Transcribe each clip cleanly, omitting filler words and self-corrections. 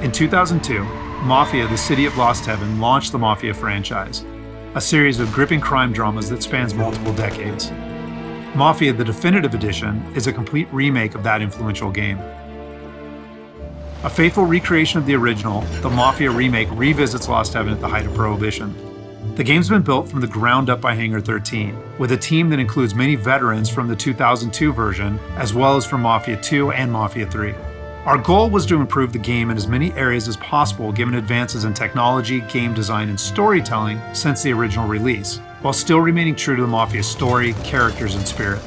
In 2002, Mafia, the City of Lost Heaven, launched the Mafia franchise, a series of gripping crime dramas that spans multiple decades. Mafia, the Definitive Edition, is a complete remake of that influential game. A faithful recreation of the original, the Mafia remake revisits Lost Heaven at the height of Prohibition. The game's been built from the ground up by Hangar 13, with a team that includes many veterans from the 2002 version, as well as from Mafia 2 and Mafia 3. Our goal was to improve the game in as many areas as possible given advances in technology, game design, and storytelling since the original release, while still remaining true to the Mafia story, characters, and spirit.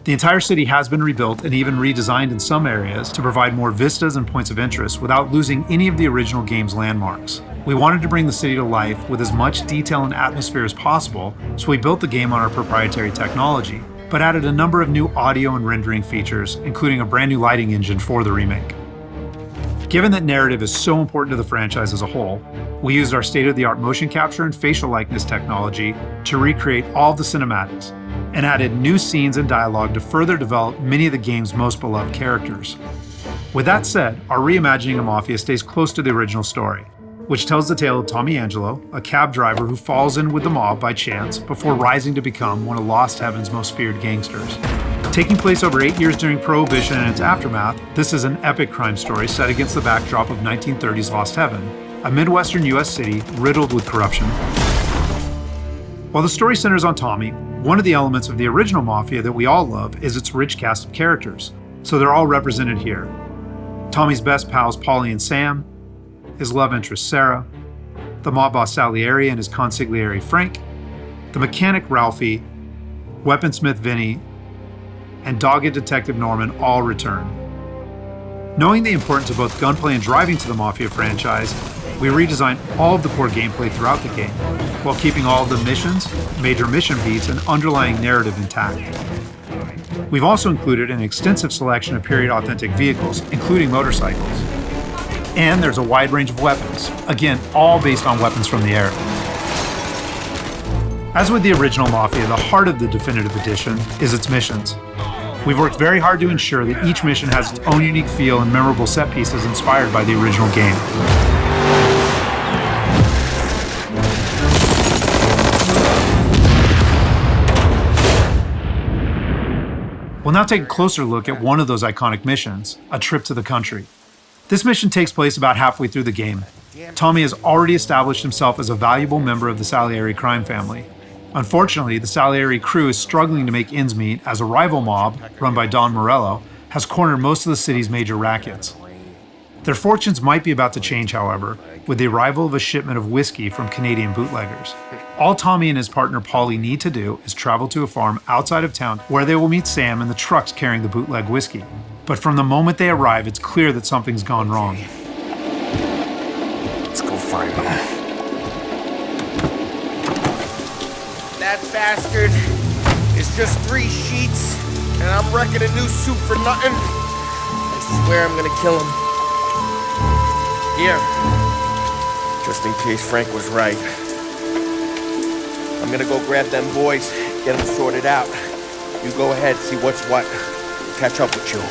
The entire city has been rebuilt and even redesigned in some areas to provide more vistas and points of interest without losing any of the original game's landmarks. We wanted to bring the city to life with as much detail and atmosphere as possible, so we built the game on our proprietary technology, but added a number of new audio and rendering features, including a brand new lighting engine for the remake. Given that narrative is so important to the franchise as a whole, we used our state-of-the-art motion capture and facial likeness technology to recreate all of the cinematics, and added new scenes and dialogue to further develop many of the game's most beloved characters. With that said, our reimagining of Mafia stays close to the original story, which tells the tale of Tommy Angelo, a cab driver who falls in with the mob by chance before rising to become one of Lost Heaven's most feared gangsters. Taking place over 8 years during Prohibition and its aftermath, this is an epic crime story set against the backdrop of 1930s Lost Heaven, a Midwestern U.S. city riddled with corruption. While the story centers on Tommy, one of the elements of the original Mafia that we all love is its rich cast of characters, so they're all represented here. Tommy's best pals Paulie and Sam, his love interest Sarah, the mob boss Salieri and his consigliere Frank, the mechanic Ralphie, weaponsmith Vinny, and dogged detective Norman all return. Knowing the importance of both gunplay and driving to the Mafia franchise, we redesigned all of the core gameplay throughout the game, while keeping all of the missions, major mission beats, and underlying narrative intact. We've also included an extensive selection of period-authentic vehicles, including motorcycles. And there's a wide range of weapons, again, all based on weapons from the era. As with the original Mafia, the heart of the Definitive Edition is its missions. We've worked very hard to ensure that each mission has its own unique feel and memorable set pieces inspired by the original game. We'll now take a closer look at one of those iconic missions, A Trip to the Country. This mission takes place about halfway through the game. Tommy has already established himself as a valuable member of the Salieri crime family. Unfortunately, the Salieri crew is struggling to make ends meet as a rival mob, run by Don Morello, has cornered most of the city's major rackets. Their fortunes might be about to change, however, with the arrival of a shipment of whiskey from Canadian bootleggers. All Tommy and his partner Paulie need to do is travel to a farm outside of town where they will meet Sam and the trucks carrying the bootleg whiskey. But from the moment they arrive, it's clear that something's gone wrong. Let's go find them. That bastard is just 3 sheets, and I'm wrecking a new suit for nothing. I swear I'm gonna kill him. Here, just in case Frank was right. I'm gonna go grab them boys, get them sorted out. You go ahead, see what's what. Catch up with you.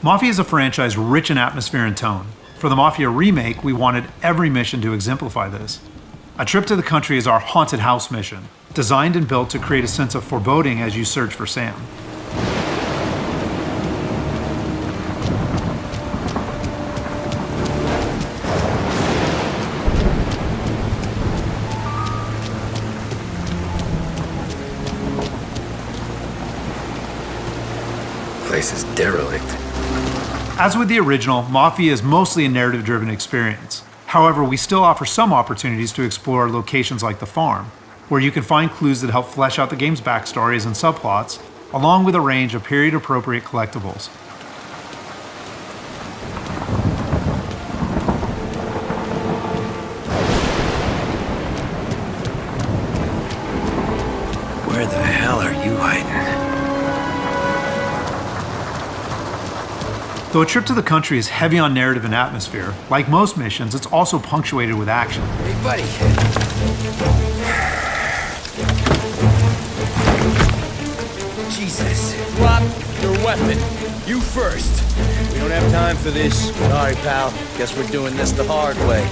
Mafia is a franchise rich in atmosphere and tone. For the Mafia remake, we wanted every mission to exemplify this. A Trip to the Country is our haunted house mission, designed and built to create a sense of foreboding as you search for Sam. Place is derelict. As with the original, Mafia is mostly a narrative-driven experience. However, we still offer some opportunities to explore locations like the farm, where you can find clues that help flesh out the game's backstories and subplots, along with a range of period-appropriate collectibles. Where the hell are you hiding? Though A Trip to the Country is heavy on narrative and atmosphere, like most missions, it's also punctuated with action. Hey, buddy. Gee, Jesus. Drop your weapon. You first. We don't have time for this. Sorry, pal. Guess we're doing this the hard way.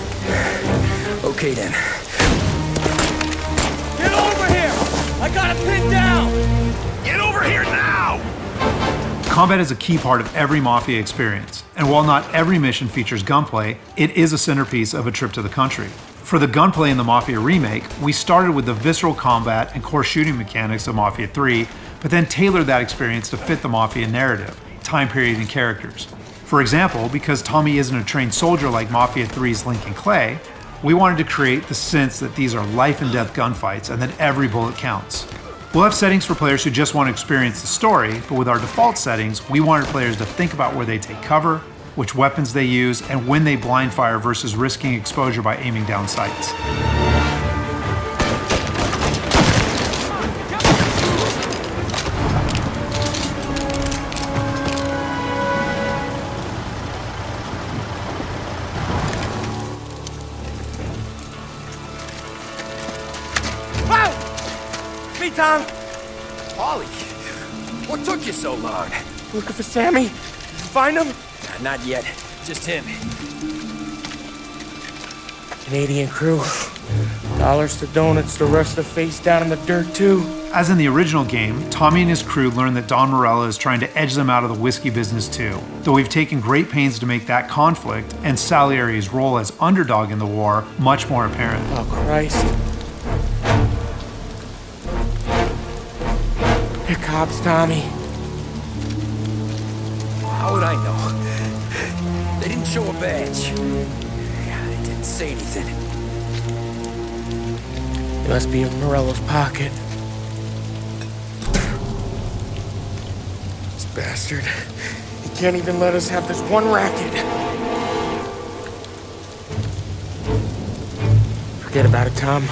Okay then. Get over here! I got it pinned down! Get over here now! Combat is a key part of every Mafia experience, and while not every mission features gunplay, it is a centerpiece of A Trip to the Country. For the gunplay in the Mafia remake, we started with the visceral combat and core shooting mechanics of Mafia 3, but then tailored that experience to fit the Mafia narrative, time period, and characters. For example, because Tommy isn't a trained soldier like Mafia 3's Lincoln Clay, we wanted to create the sense that these are life and death gunfights and that every bullet counts. We'll have settings for players who just want to experience the story, but with our default settings, we wanted players to think about where they take cover, which weapons they use, and when they blind fire versus risking exposure by aiming down sights. Tom! Ollie, what took you so long? Looking for Sammy? Did you find him? Not yet. Just him. Canadian crew. Dollars to donuts, the rest of the face down in the dirt too. As in the original game, Tommy and his crew learn that Don Morello is trying to edge them out of the whiskey business too. Though we've taken great pains to make that conflict, and Salieri's role as underdog in the war, much more apparent. Oh, Christ. They're cops, Tommy. How would I know? They didn't show a badge. Yeah, they didn't say anything. It must be in Morello's pocket. This bastard. He can't even let us have this one racket. Forget about it, Tom.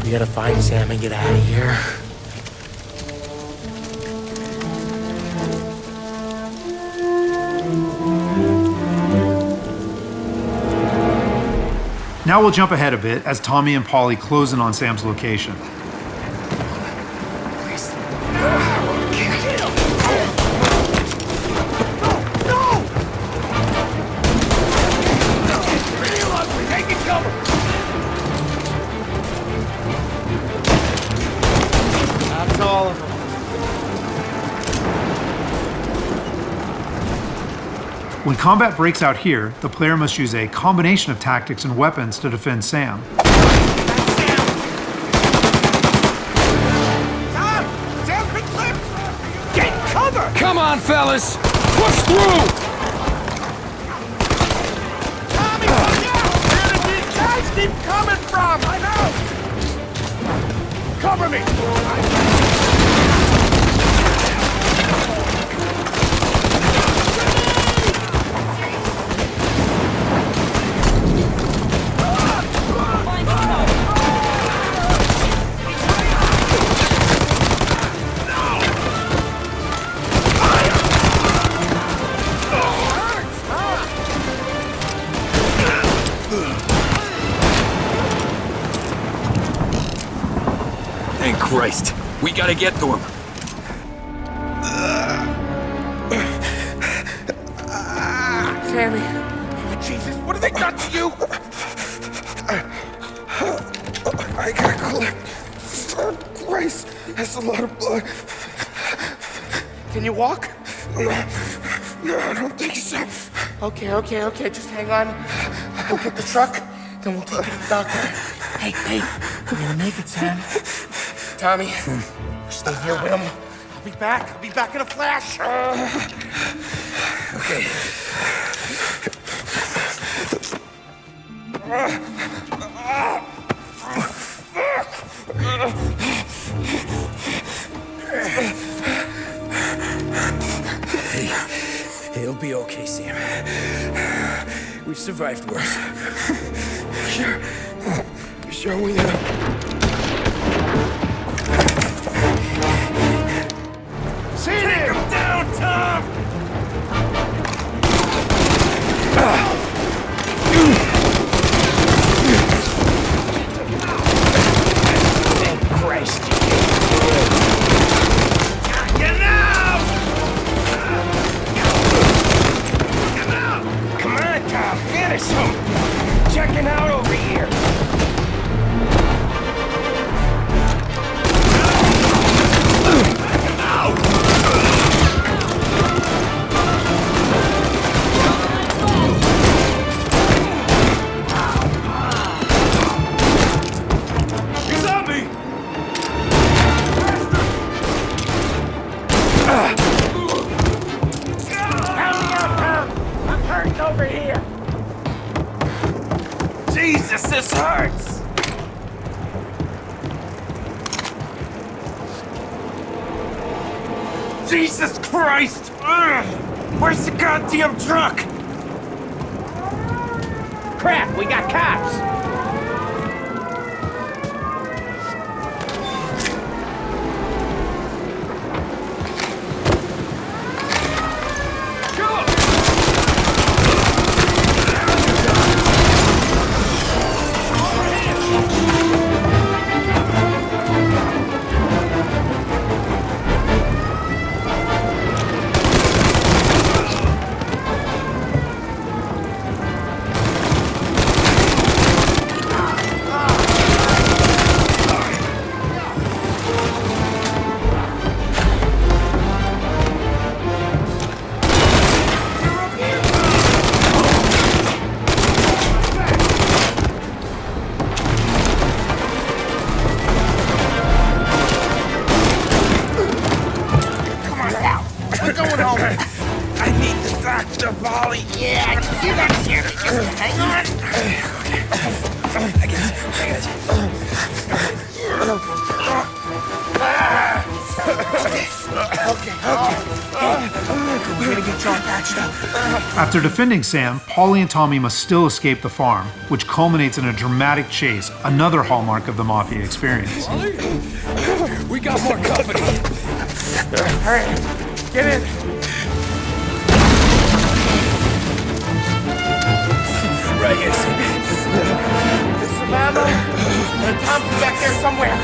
We gotta find Sam and get out of here. Now we'll jump ahead a bit as Tommy and Paulie close in on Sam's location. When combat breaks out here, the player must use a combination of tactics and weapons to defend Sam. Get cover! Come on, fellas! Push through! Tommy, look out! Where did these guys keep coming from? I know! Cover me! Thank Christ. We gotta get to him. Sammy. Oh, Jesus, what have they done to you? I got clipped. Oh, Christ, that's a lot of blood. Can you walk? No, I don't think so. Okay, just hang on. We'll get the truck, then we'll take you to the doctor. Hey, we're gonna make it, Sam. Tommy, stay here with him. I'll be back in a flash. Okay. Hey, it'll be okay, Sam. We've survived worse. Sure we have. Take him down, Tom! Thank Christ. Jesus, this hurts! Jesus Christ! Ugh. Where's the goddamn truck? Crap, we got cops! After defending Sam, Paulie and Tommy must still escape the farm, which culminates in a dramatic chase, another hallmark of the Mafia experience. We got more company. All right, get in. Right here. There's some ammo and a Thompson back there somewhere.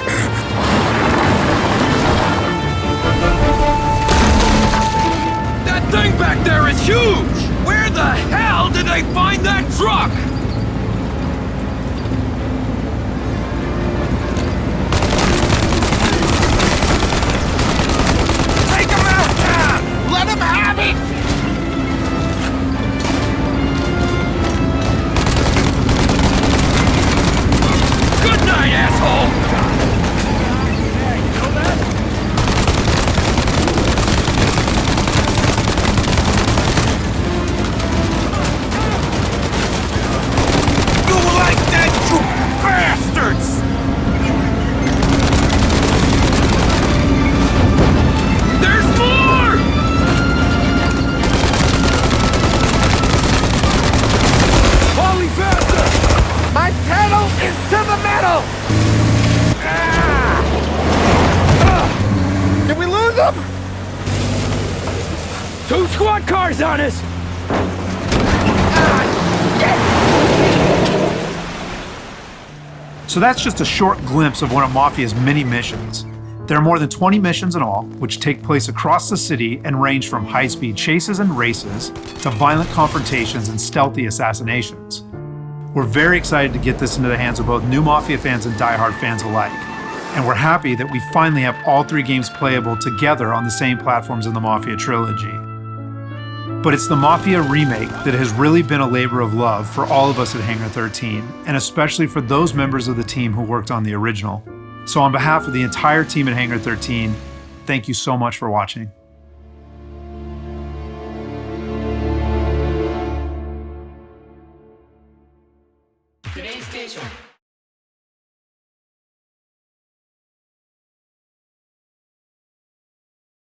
That thing back there is huge! Where the hell did they find that truck? Take him out now! Let him have it! Good night, asshole! Two squad cars on us! So that's just a short glimpse of one of Mafia's many missions. There are more than 20 missions in all, which take place across the city and range from high-speed chases and races to violent confrontations and stealthy assassinations. We're very excited to get this into the hands of both new Mafia fans and die-hard fans alike. And we're happy that we finally have all three games playable together on the same platforms in the Mafia trilogy. But it's the Mafia remake that has really been a labor of love for all of us at Hangar 13, and especially for those members of the team who worked on the original. So on behalf of the entire team at Hangar 13, thank you so much for watching. Today's station.